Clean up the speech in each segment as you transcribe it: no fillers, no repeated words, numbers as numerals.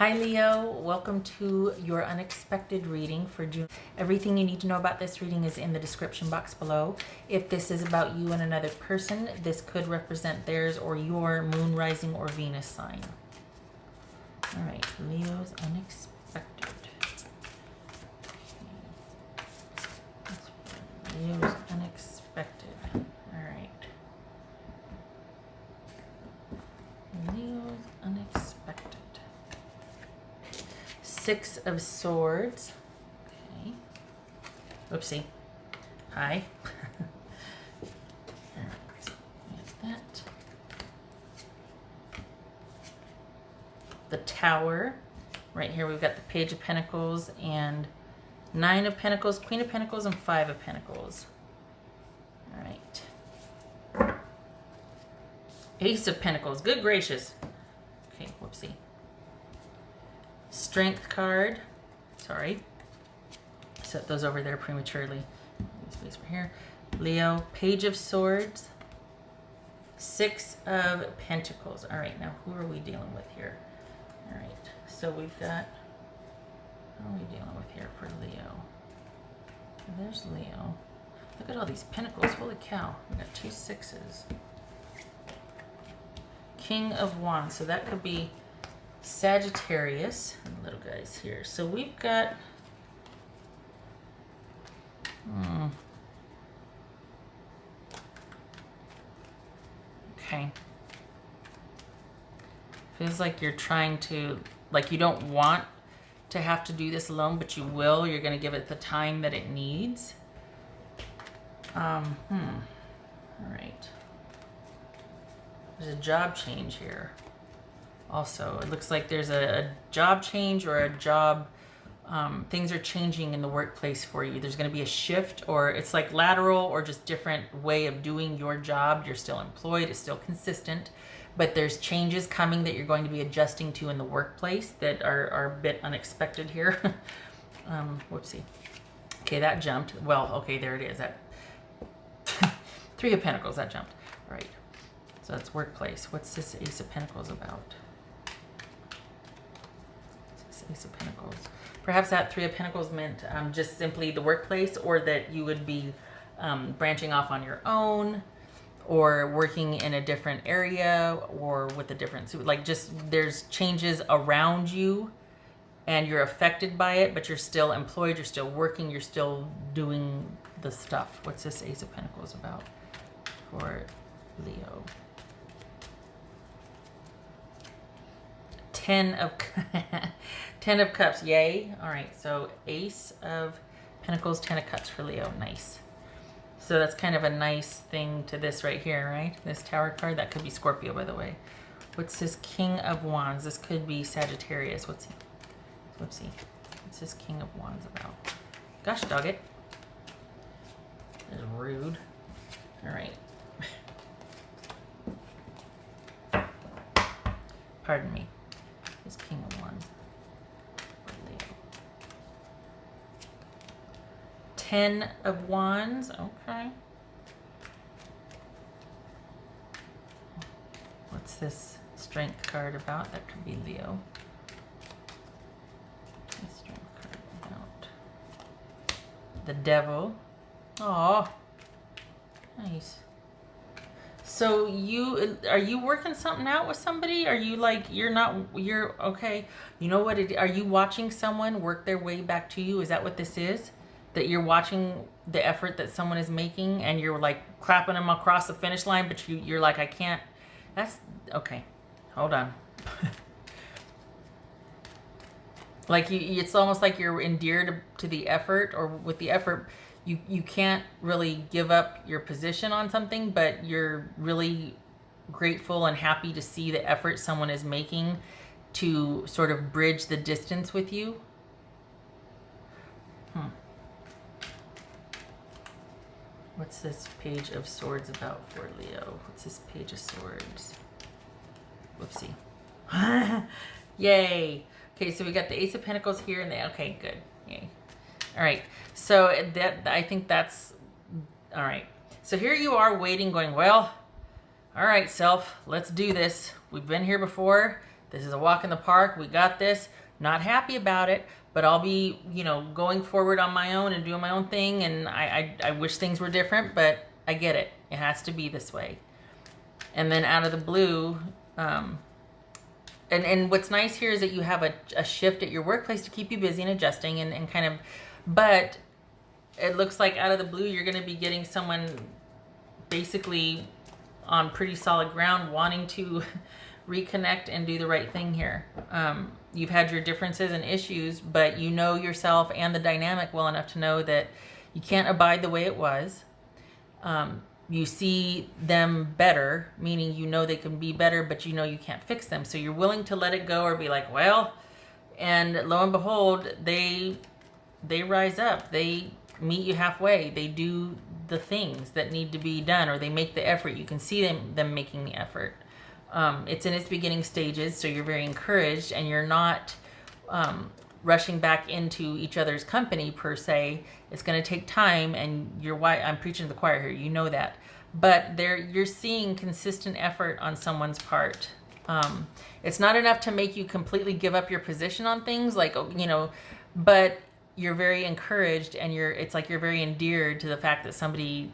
Hi Leo, welcome to your unexpected reading for June. Everything you need to know about this reading is in the description box below. If this is about you and another person, this could represent theirs or your moon, rising, or Venus sign. All right, Leo's unexpected. Leo's unexpected. All right. Leo's unexpected. Six of Swords. Okay. Oopsie. Hi. That. The Tower. Right here we've got the Page of Pentacles and Nine of Pentacles, Queen of Pentacles, and Five of Pentacles. All right. Ace of Pentacles. Good gracious. Okay, whoopsie. Strength card. Sorry. Set those over there prematurely. Space for here. Leo. Page of Swords. Six of Pentacles. All right, now who are we dealing with here? All right, so we've got... What are we dealing with here for Leo? There's Leo. Look at all these pentacles. Holy cow. We got two sixes. King of Wands. So that could be Sagittarius. And little guys here. So we've got... Okay. Feels like you're trying to... Like you don't want to have to do this alone, but you will. You're going to give it the time that it needs. All right. There's a job change here. Also, it looks like there's a job change or a job, things are changing in the workplace for you. There's going to be a shift, or it's like lateral or just different way of doing your job. You're still employed. It's still consistent. But there's changes coming that you're going to be adjusting to in the workplace that are a bit unexpected here. Whoopsie. Okay, that jumped. Well, okay, there it is. That Three of Pentacles, that jumped. All right. So that's workplace. What's this Ace of Pentacles about? What's this Ace of Pentacles? Perhaps that Three of Pentacles meant just simply the workplace, or that you would be branching off on your own, or working in a different area, or with a different, like just there's changes around you and you're affected by it, but you're still employed, you're still working, you're still doing the stuff. What's this Ace of Pentacles about for Leo? Ten of Cups, yay. All right, so Ace of Pentacles, Ten of Cups for Leo, nice. So that's kind of a nice thing to this right here, right? This Tower card, that could be Scorpio, by the way. What's this King of Wands? This could be Sagittarius. What's this King of Wands about? Gosh, dog it. That's rude. All right. Pardon me. This King of Wands. Ten of Wands, okay. What's this Strength card about? That could be Leo. This Strength card about the Devil. Oh, nice. So are you working something out with somebody? Are you like, you're okay. You know what, are you watching someone work their way back to you? Is that what this is? That you're watching the effort that someone is making and you're like clapping them across the finish line, but you're like, I can't. That's okay. Hold on. Like it's almost like you're endeared to the effort, or with the effort, you can't really give up your position on something, but you're really grateful and happy to see the effort someone is making to sort of bridge the distance with you. What's this Page of Swords about for Leo? What's this Page of Swords? Whoopsie. Yay. Okay, so we got the Ace of Pentacles here and okay, good. Yay. All right. So I think that's all right. So here you are waiting, going, well, all right, self, let's do this. We've been here before. This is a walk in the park. We got this. Not happy about it, but I'll be, you know, going forward on my own and doing my own thing. And I wish things were different, but I get it. It has to be this way. And then out of the blue, and what's nice here is that you have a shift at your workplace to keep you busy and adjusting and kind of, but it looks like out of the blue, you're going to be getting someone basically on pretty solid ground wanting to reconnect and do the right thing here. You've had your differences and issues, but you know yourself and the dynamic well enough to know that you can't abide the way it was. You see them better, meaning you know they can be better, but you know you can't fix them. So you're willing to let it go or be like, well, and lo and behold, they rise up. They meet you halfway. They do the things that need to be done, or they make the effort. You can see them making the effort. It's in its beginning stages, so you're very encouraged, and you're not rushing back into each other's company per se. It's going to take time, and I'm preaching to the choir here. You know that, but you're seeing consistent effort on someone's part. It's not enough to make you completely give up your position on things, like, you know, but you're very encouraged, and it's like you're very endeared to the fact that somebody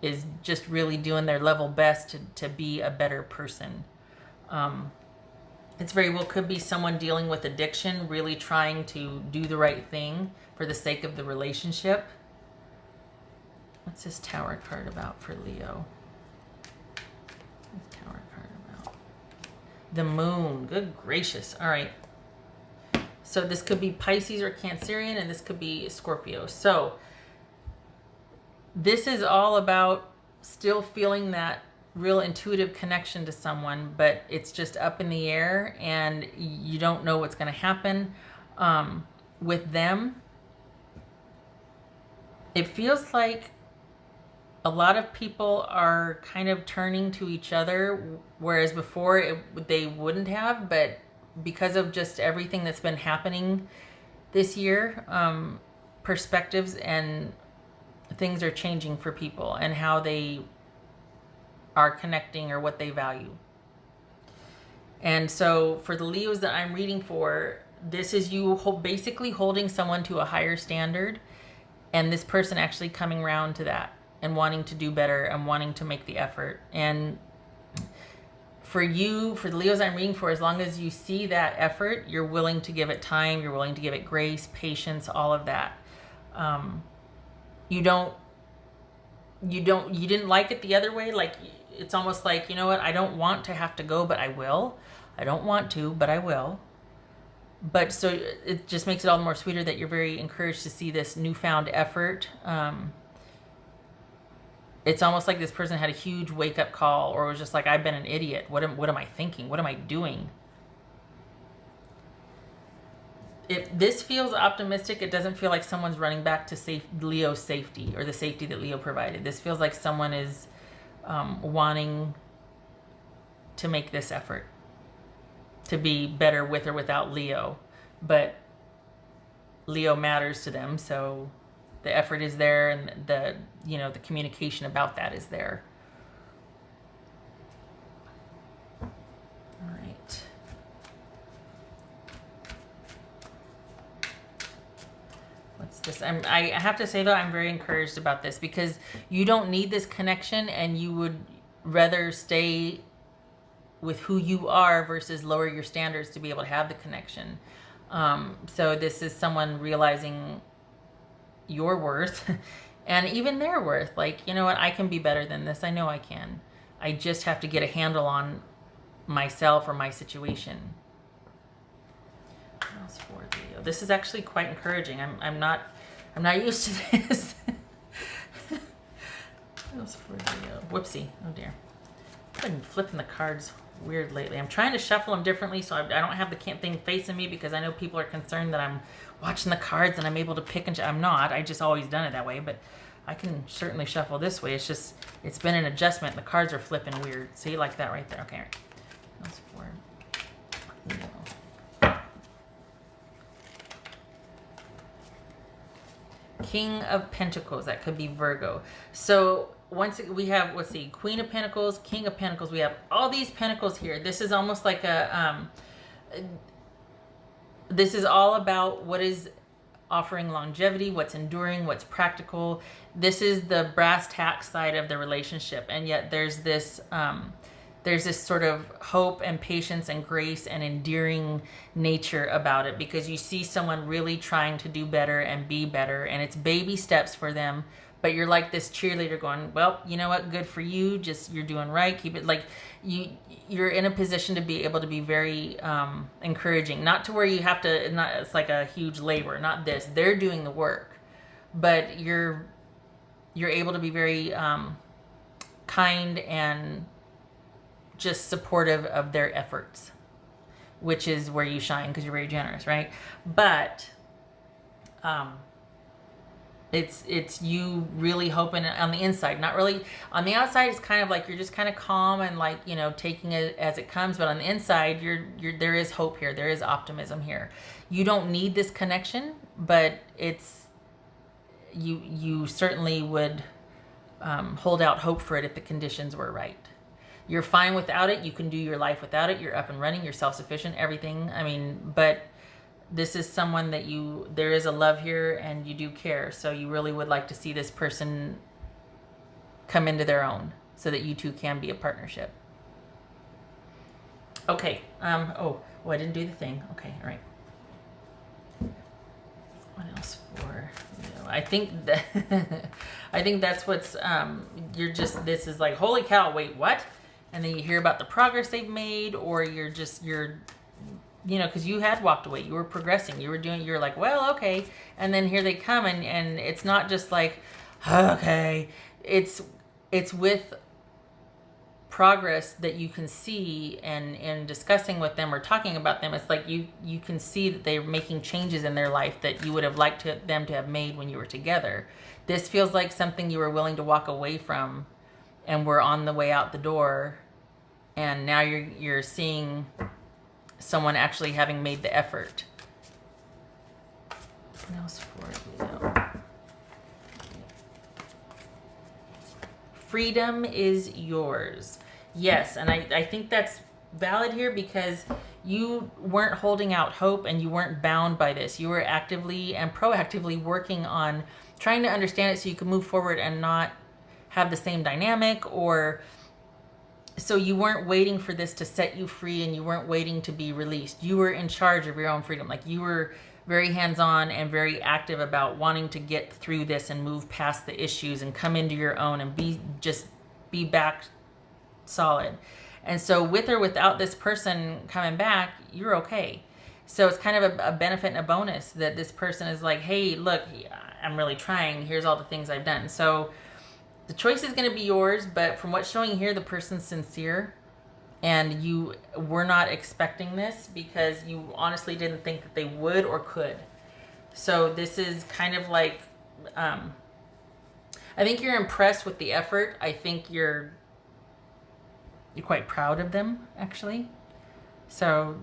is just really doing their level best to be a better person. It's very well could be someone dealing with addiction, really trying to do the right thing for the sake of the relationship. What's this Tower card about for Leo? What's Tower card about? The Moon. Good gracious. All right. So this could be Pisces or Cancerian, and this could be Scorpio. So this is all about still feeling that real intuitive connection to someone, but it's just up in the air and you don't know what's going to happen with them. It feels like a lot of people are kind of turning to each other, whereas before they wouldn't have, but because of just everything that's been happening this year, perspectives and things are changing for people and how they are connecting or what they value. And so for the Leos that I'm reading for, this is you basically holding someone to a higher standard, and this person actually coming around to that and wanting to do better and wanting to make the effort. And for the Leos I'm reading for, as long as you see that effort, you're willing to give it time, you're willing to give it grace, patience, all of that. You didn't like it the other way. Like, it's almost like, you know what, I don't want to have to go, but I will. I don't want to, but I will. But so it just makes it all the more sweeter that you're very encouraged to see this newfound effort. It's almost like this person had a huge wake-up call, or was just like, I've been an idiot. What am I thinking? What am I doing? If this feels optimistic, it doesn't feel like someone's running back to Leo's safety or the safety that Leo provided. This feels like someone is wanting to make this effort to be better with or without Leo, but Leo matters to them, so the effort is there, and the communication about that is there. All right. What's this? I have to say, though, I'm very encouraged about this, because you don't need this connection, and you would rather stay with who you are versus lower your standards to be able to have the connection. So this is someone realizing your worth and even their worth. Like, you know what? I can be better than this. I know I can. I just have to get a handle on myself or my situation. What else for Leo? This is actually quite encouraging. I'm not used to this. What else for Leo? Whoopsie. Oh dear. I've been flipping the cards weird lately. I'm trying to shuffle them differently so I don't have the thing facing me, because I know people are concerned that I'm watching the cards and I'm able to pick and I'm not. I just always done it that way, but I can certainly shuffle this way. It's been an adjustment. The cards are flipping weird. See, like that right there. Okay. That's for Leo. King of Pentacles. That could be Virgo. So once we have, let's see, Queen of Pentacles, King of Pentacles. We have all these pentacles here. This is almost like a this is all about what is offering longevity, what's enduring, what's practical. This is the brass tacks side of the relationship, and yet there's this sort of hope and patience and grace and endearing nature about it, because you see someone really trying to do better and be better, and it's baby steps for them. But you're like this cheerleader going, well, you know what? Good for you. Just, you're doing right. Keep it like you're in a position to be able to be very encouraging, not to where you have to, not, it's like a huge labor, not this. They're doing the work, but you're able to be very kind and just supportive of their efforts, which is where you shine because you're very generous, right? But it's you really hoping on the inside, not really on the outside. It's kind of like you're just kind of calm and like, you know, taking it as it comes. But on the inside, there is hope here. There is optimism here. You don't need this connection, but it's you certainly would hold out hope for it if the conditions were right. You're fine without it. You can do your life without it. You're up and running. You're self-sufficient. Everything. I mean, but this is someone that there is a love here and you do care. So you really would like to see this person come into their own so that you two can be a partnership. Okay. Oh, I didn't do the thing. Okay. All right. What else for you? I think that's what's, this is like, holy cow, wait, what? And then you hear about the progress they've made, or you're you know, because you had walked away, you were progressing, you're like, well, okay. And then here they come, and it's not just like, okay, it's with progress that you can see, and in discussing with them or talking about them, it's like you can see that they're making changes in their life that you would have liked them to have made when you were together. This feels like something you were willing to walk away from and were on the way out the door, and now you're seeing someone actually having made the effort. What else for you? Freedom is yours. Yes, and I think that's valid here, because you weren't holding out hope and you weren't bound by this. You were actively and proactively working on trying to understand it so you could move forward and not have the same dynamic, or so you weren't waiting for this to set you free, and you weren't waiting to be released. You were in charge of your own freedom. Like, you were very hands-on and very active about wanting to get through this and move past the issues and come into your own and be back solid. And so with or without this person coming back, you're okay. So it's kind of a benefit and a bonus that this person is like, hey, look, I'm really trying. Here's all the things I've done. So the choice is going to be yours, but from what's showing here, the person's sincere, and you were not expecting this because you honestly didn't think that they would or could. So this is kind of like, I think you're impressed with the effort. I think you're quite proud of them, actually. So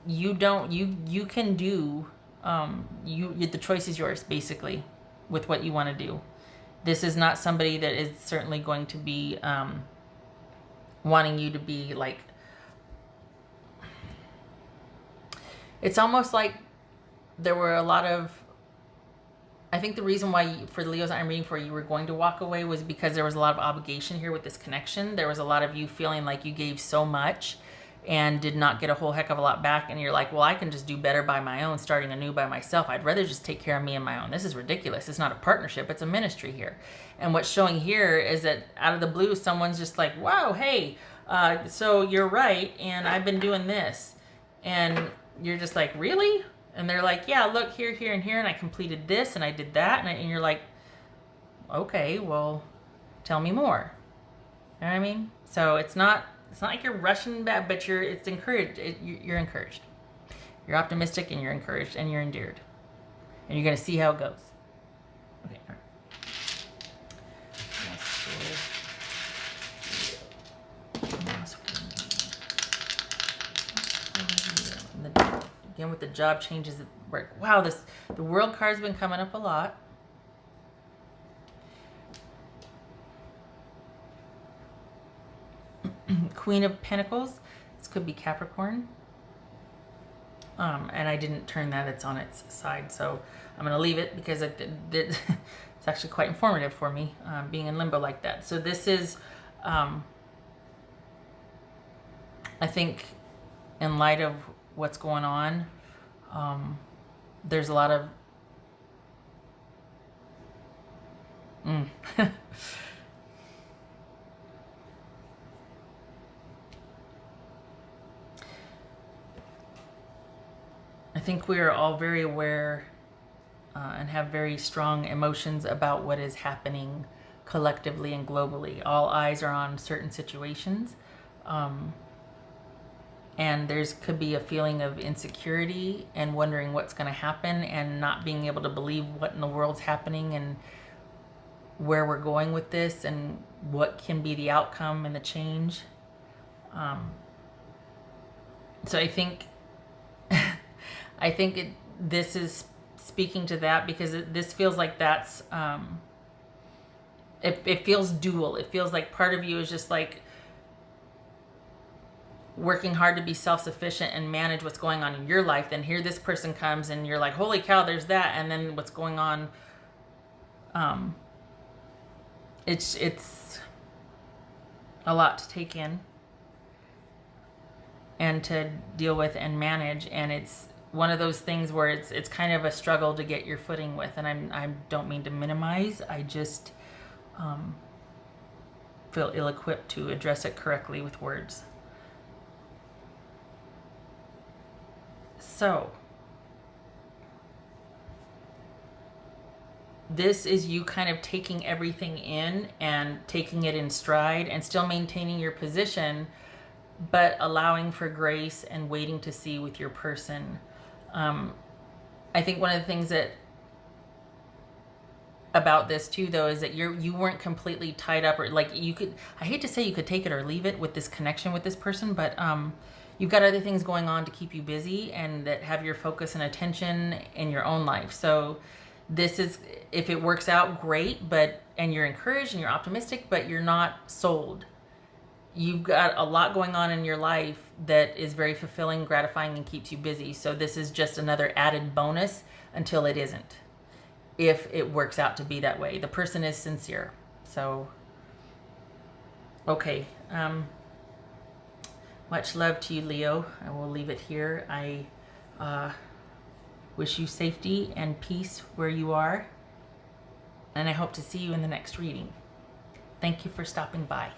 you can do, the choice is yours, basically, with what you want to do. This is not somebody that is certainly going to be wanting you to be like, it's almost like there were a lot of, I think the reason why for the Leos I'm reading for, you were going to walk away was because there was a lot of obligation here with this connection. There was a lot of you feeling like you gave so much and did not get a whole heck of a lot back. And you're like, well, I can just do better by my own, starting anew by myself. I'd rather just take care of me and my own. This is ridiculous. It's not a partnership. It's a ministry here. And what's showing here is that out of the blue, someone's just like, wow, hey, so you're right. And I've been doing this. And you're just like, really? And they're like, yeah, look, here, here, and here. And I completed this and I did that. And you're like, okay, well, tell me more. You know what I mean? So it's not like you're rushing back, but it's encouraged. You're encouraged. You're optimistic, and you're encouraged, and you're endeared. And you're going to see how it goes. Okay, all right. Again, with the job changes at work. Wow, the world card's been coming up a lot. Queen of Pentacles. This could be Capricorn. And I didn't turn that, it's on its side. So I'm going to leave it because it's actually quite informative for me, being in limbo like that. So this is, I think in light of what's going on, there's a lot of, I think we are all very aware and have very strong emotions about what is happening collectively and globally. All eyes are on certain situations. And there's could be a feeling of insecurity and wondering what's going to happen and not being able to believe what in the world's happening and where we're going with this and what can be the outcome and the change. So I think this is speaking to that, because this feels like that's it feels dual. It feels like part of you is just like working hard to be self-sufficient and manage what's going on in your life. Then here this person comes and you're like, holy cow, there's that. And then what's going on, it's a lot to take in and to deal with and manage. And it's one of those things where it's kind of a struggle to get your footing with. And I don't mean to minimize. I just feel ill-equipped to address it correctly with words. So this is you kind of taking everything in and taking it in stride and still maintaining your position, but allowing for grace and waiting to see with your person. I think one of the things that about this too, though, is that you weren't completely tied up, or like you could, I hate to say you could take it or leave it with this connection with this person, but you've got other things going on to keep you busy and that have your focus and attention in your own life. So this is, if it works out, great, and you're encouraged and you're optimistic, but you're not sold. You've got a lot going on in your life that is very fulfilling, gratifying, and keeps you busy. So this is just another added bonus until it isn't, if it works out to be that way. The person is sincere. So, okay. Much love to you, Leo. I will leave it here. I wish you safety and peace where you are. And I hope to see you in the next reading. Thank you for stopping by.